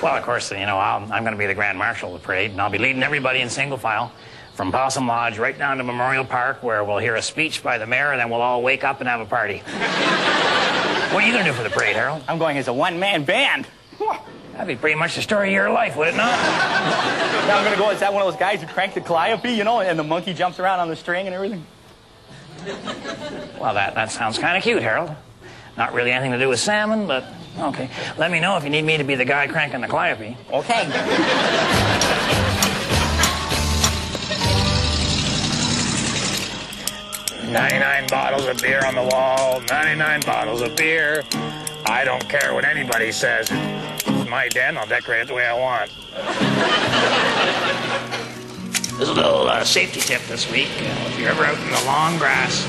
Well, of course, you know, I'm going to be the Grand Marshal of the parade, and I'll be leading everybody in single file from Possum Lodge right down to Memorial Park, where we'll hear a speech by the mayor, and then we'll all wake up and have a party. What are you going to do for the parade, Harold? I'm going as a one-man band. That'd be pretty much the story of your life, would it not? Now I'm going to go as that one of those guys who crank the calliope, you know, and the monkey jumps around on the string and everything. Well, that sounds kind of cute, Harold. Not really anything to do with salmon, but okay. Let me know if you need me to be the guy cranking the calliope. Okay. 99 bottles of beer on the wall, 99 bottles of beer. I don't care what anybody says. It's my den, I'll decorate it the way I want. There's a little safety tip this week. If you're ever out in the long grass,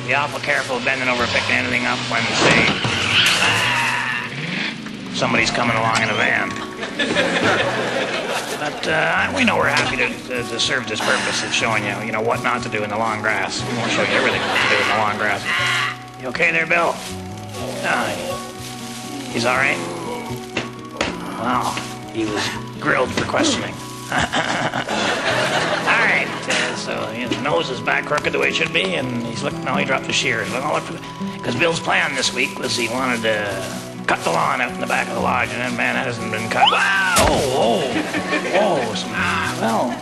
be awful careful bending over picking anything up when, say, somebody's coming along in a van. But we know we're happy to serve this purpose of showing you, what not to do in the long grass. We'll show you everything what to do in the long grass. You okay there, Bill? He's all right? Wow, he was grilled for questioning. All right, so his nose is back crooked the way it should be, and he's looking. No, he dropped the shears. Because Bill's plan this week was he wanted to cut the lawn out in the back of the lodge, and then, man, that hasn't been cut. Some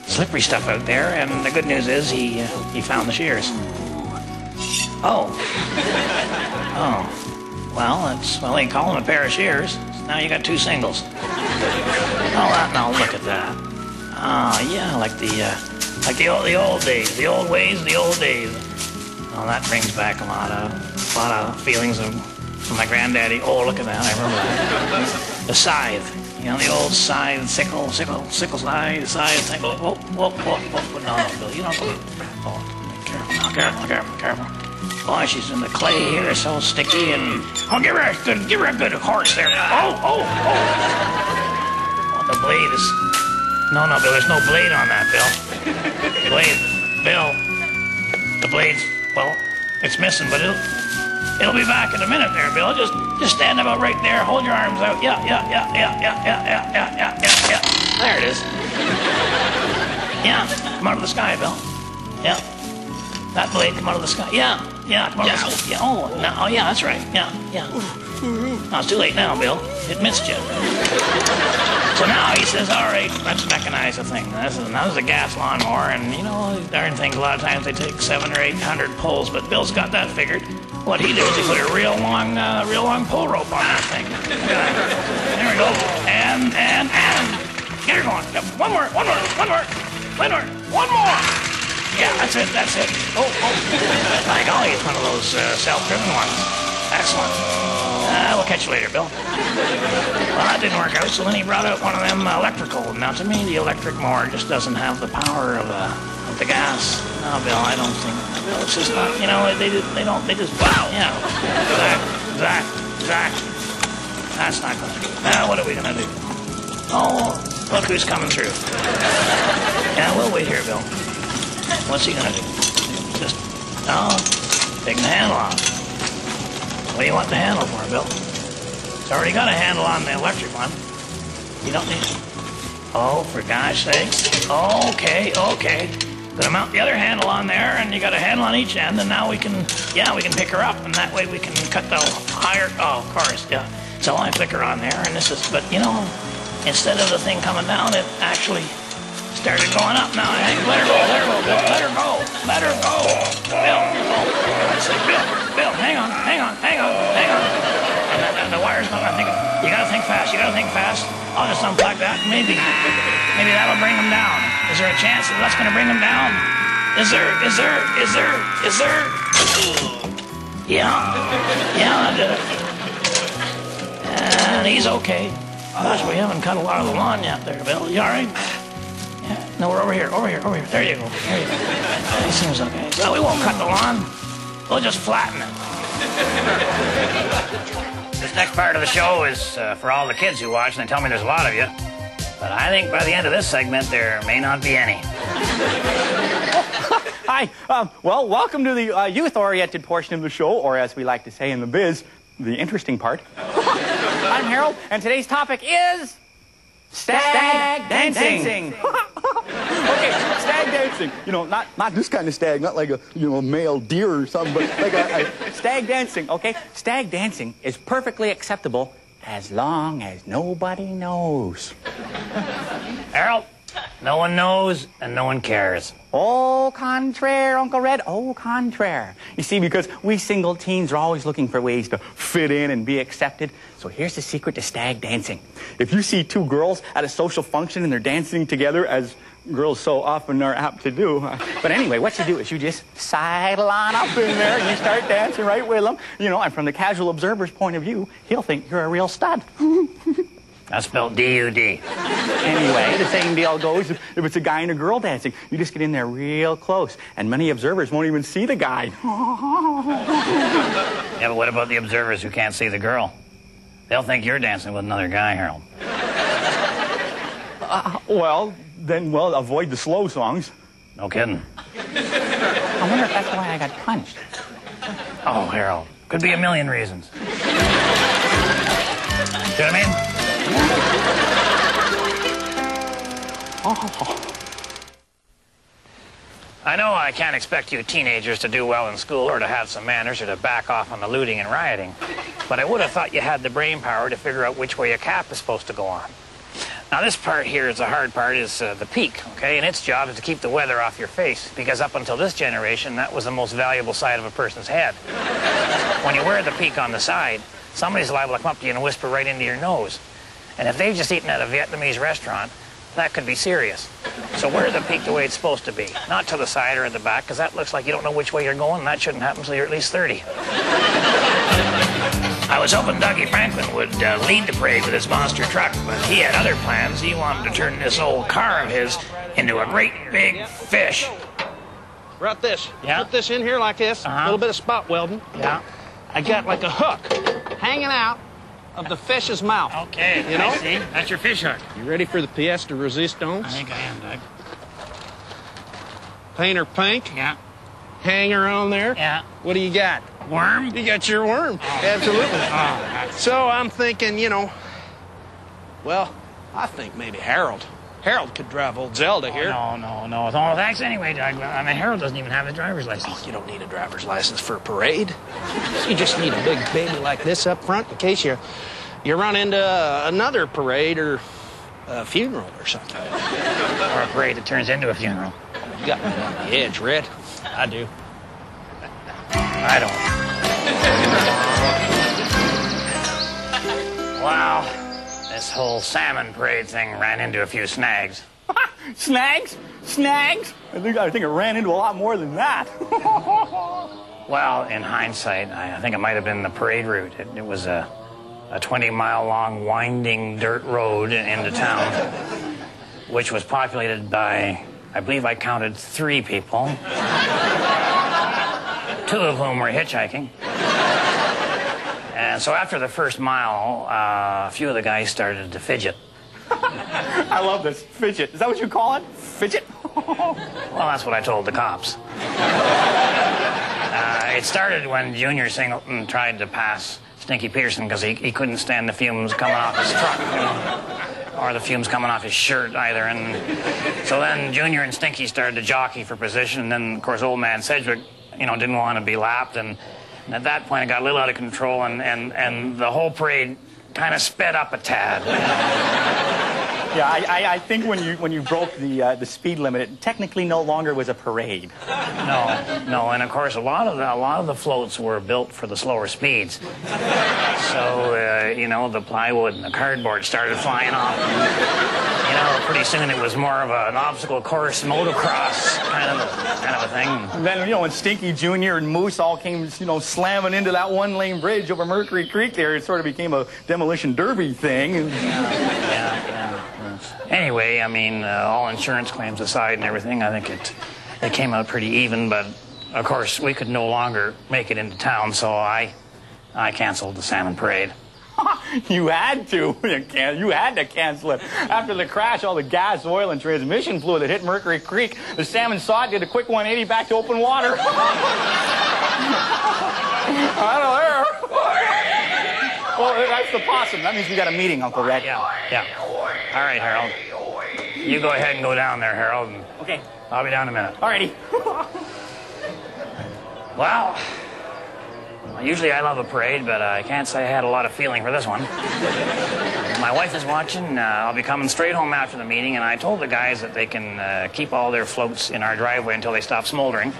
slippery stuff out there. And the good news is he found the shears. Well, they call them a pair of shears. So now you got two singles. Now look at that. Yeah, like the old days, the old ways, the old days. Well, that brings back a lot of feelings from my granddaddy. Oh, look at that! I remember that. The scythe, the old scythe, sickle scythe, sickle. No, Bill, you don't go. Oh, careful. Boy, she's in the clay here, so sticky, and give her a good horse there. Oh, the blade is. No, Bill, there's no blade on that, Bill. The blade's, well, it's missing, but it'll be back in a minute there, Bill. Just stand about right there, hold your arms out. Yeah. There it is. Yeah, come out of the sky, Bill. Yeah. That blade come out of the sky. Yeah, come out of the sky. Yeah, yeah, that's right. Yeah. No, it's too late now, Bill. It missed you. So now he says, all right, let's mechanize the thing. This is a gas lawnmower, and these darn things, a lot of times they take 700 or 800 pulls, but Bill's got that figured. What he did is he put a real long pull rope on that thing. There we go. And get her going. Yep. One more. Yeah, that's it. Oh. My golly, it's one of those self-driven ones. Excellent. We'll catch you later, Bill. Well, that didn't work out, so then he brought out one of them electrical. Now, to me, the electric mower just doesn't have the power of the gas. No, Bill, I don't think. Bill, it's just not, they just, wow, yeah. Zack. That's not going to do. Now, what are we going to do? Oh, look who's coming through. Yeah, we'll wait here, Bill. What's he gonna do? Taking the handle off. What do you want the handle for, Bill? It's already got a handle on the electric one. You don't need. Oh, for gosh sakes. Okay. Gonna mount the other handle on there, and you got a handle on each end, and now we can pick her up, and that way we can cut the higher. Oh, of course, yeah. So I flick her on there, and this is. But instead of the thing coming down, it actually started going up. Now, let her go, Bill. Let her go. Bill, Bill, hang on. And the wire's not, I think, you gotta think fast. I'll just unplug that. Maybe that'll bring them down. Is there a chance that that's gonna bring them down? Is there? Yeah, I did it. And he's okay. Gosh, we haven't cut a lot of the lawn yet there, Bill. You all right? No, we're over here. There you go. He seems okay. So we won't cut the lawn. We'll just flatten it. This next part of the show is for all the kids who watch, and they tell me there's a lot of you. But I think by the end of this segment, there may not be any. Hi. Welcome to the youth-oriented portion of the show, or as we like to say in the biz, the interesting part. I'm Harold, and today's topic is stag dancing. Okay, stag dancing. You know, not this kind of stag, not like a male deer or something, but like a stag dancing. Okay, stag dancing is perfectly acceptable as long as nobody knows. Harold, no one knows and no one cares. Au contraire, Uncle Red, au contraire. You see, because we single teens are always looking for ways to fit in and be accepted. So here's the secret to stag dancing. If you see two girls at a social function and they're dancing together, as girls so often are apt to do. But anyway, what you do is you just sidle on up in there and you start dancing right with them. You know, and from the casual observer's point of view, he'll think you're a real stud. That's spelled D-U-D. Anyway, the same deal goes if it's a guy and a girl dancing. You just get in there real close, and many observers won't even see the guy. Yeah, but what about the observers who can't see the girl? They'll think you're dancing with another guy, Harold. Well, avoid the slow songs. No kidding. I wonder if that's why I got punched. Oh, Harold. Could be a million reasons. See what I mean? Oh. I know I can't expect you teenagers to do well in school or to have some manners or to back off on the looting and rioting, but I would have thought you had the brain power to figure out which way your cap is supposed to go on. Now, this part here is the hard part, is the peak, okay? And its job is to keep the weather off your face, because up until this generation, that was the most valuable side of a person's head. When you wear the peak on the side, somebody's liable to come up to you and whisper right into your nose. And if they've just eaten at a Vietnamese restaurant, that could be serious. So wear the peak the way it's supposed to be, not to the side or at the back, because that looks like you don't know which way you're going, and that shouldn't happen until you're at least 30. I was hoping Dougie Franklin would lead the parade with his monster truck, but he had other plans. He wanted to turn this old car of his into a great big fish. Right this. Yeah. Put this in here like this. A little bit of spot welding. Yeah. I got like a hook hanging out of the fish's mouth. Okay, You know? I see. That's your fish hook. You ready for the pièce de résistance? I think I am, Doug. Painter pink. Yeah. Hanger on there. Yeah. What do you got? Worm? You got your worm. Absolutely. Oh, So I'm thinking, well, I think maybe Harold could drive old Zelda here. No. Oh, thanks anyway, Doug. I mean, Harold doesn't even have his driver's license. You don't need a driver's license for a parade. You just need a big baby like this up front in case you run into another parade or a funeral or something. Or a parade that turns into a funeral. You got me on the edge, Red. I do. I don't. Wow. This whole Salmon Parade thing ran into a few snags. Snags? Snags? I think it ran into a lot more than that. Well, in hindsight, I think it might have been the parade route. It was a 20-mile-long winding dirt road into town, which was populated by, I believe I counted 3 people, 2 of whom were hitchhiking. And so after the first mile, a few of the guys started to fidget. I love this. Fidget. Is that what you call it? Fidget? Well, that's what I told the cops. It started when Junior Singleton tried to pass Stinky Peterson because he couldn't stand the fumes coming off his truck, or the fumes coming off his shirt either. And so then Junior and Stinky started to jockey for position, and then, of course, old man Sedgwick, didn't want to be lapped, and at that point it got a little out of control, and the whole parade kind of sped up a tad. Yeah, I think when you broke the speed limit, it technically no longer was a parade. No, and of course a lot of the floats were built for the slower speeds. So the plywood and the cardboard started flying off. And, pretty soon it was more of an obstacle course, motocross kind of a thing. And then when Stinky Jr. and Moose all came slamming into that one-lane bridge over Mercury Creek there, it sort of became a demolition derby thing. Yeah. Anyway, all insurance claims aside and everything, I think it came out pretty even, but of course we could no longer make it into town, so I canceled the Salmon Parade. You had to. You had to cancel it. After the crash, all the gas, oil, and transmission fluid that hit Mercury Creek, the salmon saw it, did a quick 180 back to open water. Out of there. Well, that's the possum. That means we got a meeting, Uncle Red. Yeah. All right, Harold. You go ahead and go down there, Harold. And Okay. I'll be down in a minute. Alrighty. Well, usually I love a parade, but I can't say I had a lot of feeling for this one. My wife is watching. I'll be coming straight home after the meeting, and I told the guys that they can keep all their floats in our driveway until they stop smoldering.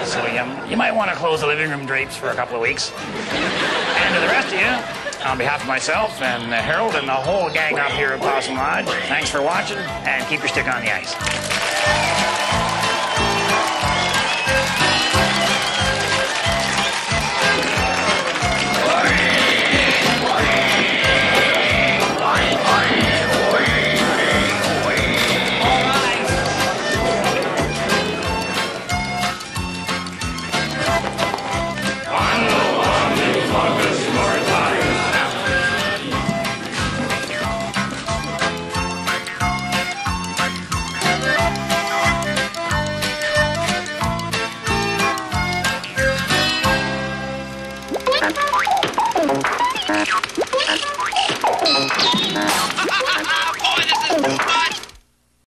So you might want to close the living room drapes for a couple of weeks. And to the rest of you, on behalf of myself and Harold and the whole gang up here at Possum Lodge, thanks for watching, and keep your stick on the ice. Boy, this is